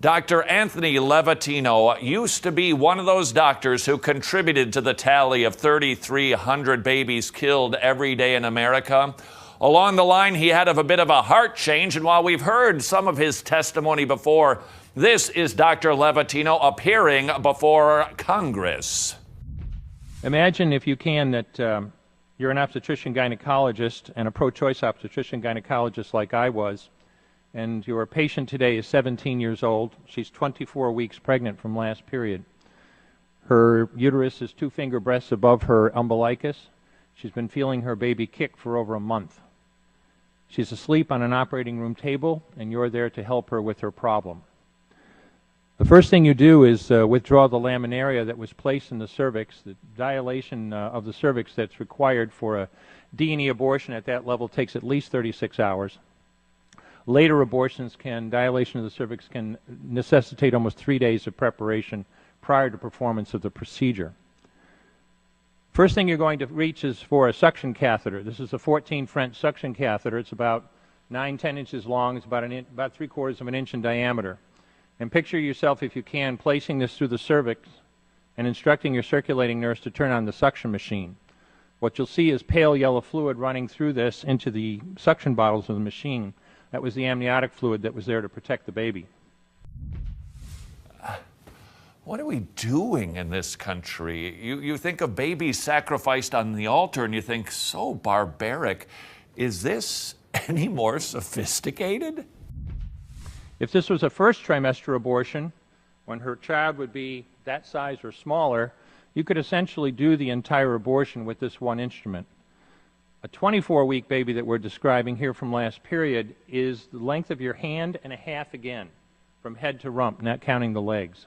Dr. Anthony Levatino used to be one of those doctors who contributed to the tally of 3,300 babies killed every day in America. Along the line, he had a bit of a heart change, and while we've heard some of his testimony before, this is Dr. Levatino appearing before Congress. Imagine, if you can, that you're an obstetrician-gynecologist and a pro-choice obstetrician-gynecologist like I was, and your patient today is 17 years old. She's 24 weeks pregnant from last period. Her uterus is 2-finger breaths above her umbilicus. She's been feeling her baby kick for over a month. She's asleep on an operating room table, and you're there to help her with her problem. The first thing you do is withdraw the laminaria that was placed in the cervix. The dilation of the cervix that's required for a D&E abortion at that level takes at least 36 hours. Later abortions dilation of the cervix can necessitate almost 3 days of preparation prior to performance of the procedure. First thing you're going to reach is for a suction catheter. This is a 14 French suction catheter. It's about 9-10 inches long. It's about 3/4 of an inch in diameter. And picture yourself, if you can, placing this through the cervix and instructing your circulating nurse to turn on the suction machine. What you'll see is pale yellow fluid running through this into the suction bottles of the machine. That was the amniotic fluid that was there to protect the baby. What are we doing in this country? You think of babies sacrificed on the altar and you think, so barbaric. Is this any more sophisticated? If this was a first trimester abortion, when her child would be that size or smaller, you could essentially do the entire abortion with this one instrument. A 24-week baby that we're describing here from last period is the length of your hand and a half again, from head to rump, not counting the legs.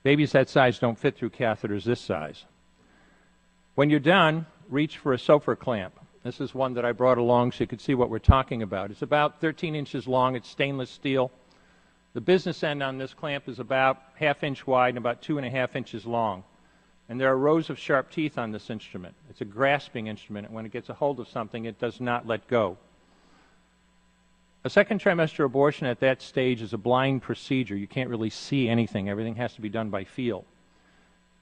Babies that size don't fit through catheters this size. When you're done, reach for a SOFR clamp. This is one that I brought along so you could see what we're talking about. It's about 13 inches long. It's stainless steel. The business end on this clamp is about 1/2 inch wide and about 2.5 inches long. And there are rows of sharp teeth on this instrument. It's a grasping instrument, and when it gets a hold of something, it does not let go. A second trimester abortion at that stage is a blind procedure. You can't really see anything. Everything has to be done by feel.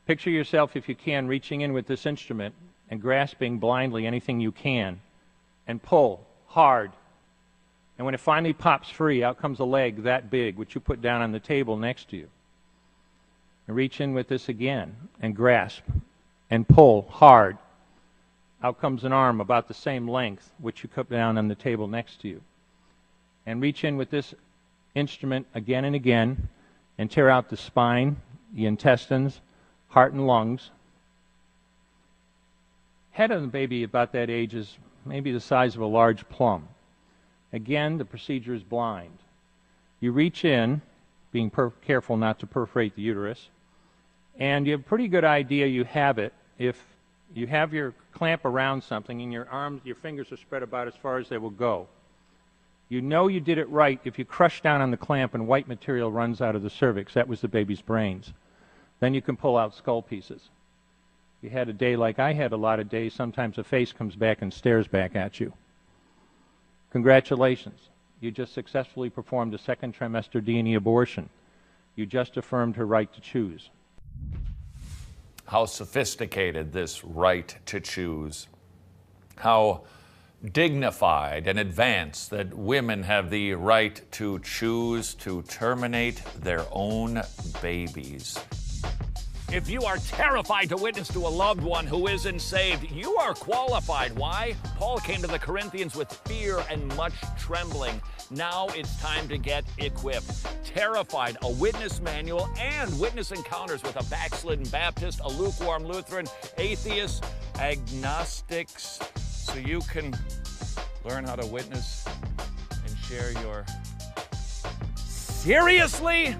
Picture yourself, if you can, reaching in with this instrument and grasping blindly anything you can, and pull hard. And when it finally pops free, out comes a leg that big, which you put down on the table next to you. And reach in with this again, and grasp, and pull hard. Out comes an arm about the same length, which you put down on the table next to you. And reach in with this instrument again and again, and tear out the spine, the intestines, heart and lungs. Head of the baby about that age is maybe the size of a large plum. Again, the procedure is blind. You reach in, being careful not to perforate the uterus, and you have a pretty good idea you have it if you have your clamp around something and your arms, your fingers are spread about as far as they will go. You know you did it right if you crush down on the clamp and white material runs out of the cervix. That was the baby's brains. Then you can pull out skull pieces. If you had a day like I had a lot of days, sometimes a face comes back and stares back at you. Congratulations. You just successfully performed a second trimester D&E abortion. You just affirmed her right to choose. How sophisticated this right to choose. How dignified and advanced that women have the right to choose to terminate their own babies. If you are terrified to witness to a loved one who isn't saved, you are qualified. Why? Paul came to the Corinthians with fear and much trembling. Now it's time to get equipped. Terrified, a witness manual and witness encounters with a backslidden Baptist, a lukewarm Lutheran, atheists, agnostics, so you can learn how to witness and share your... Seriously?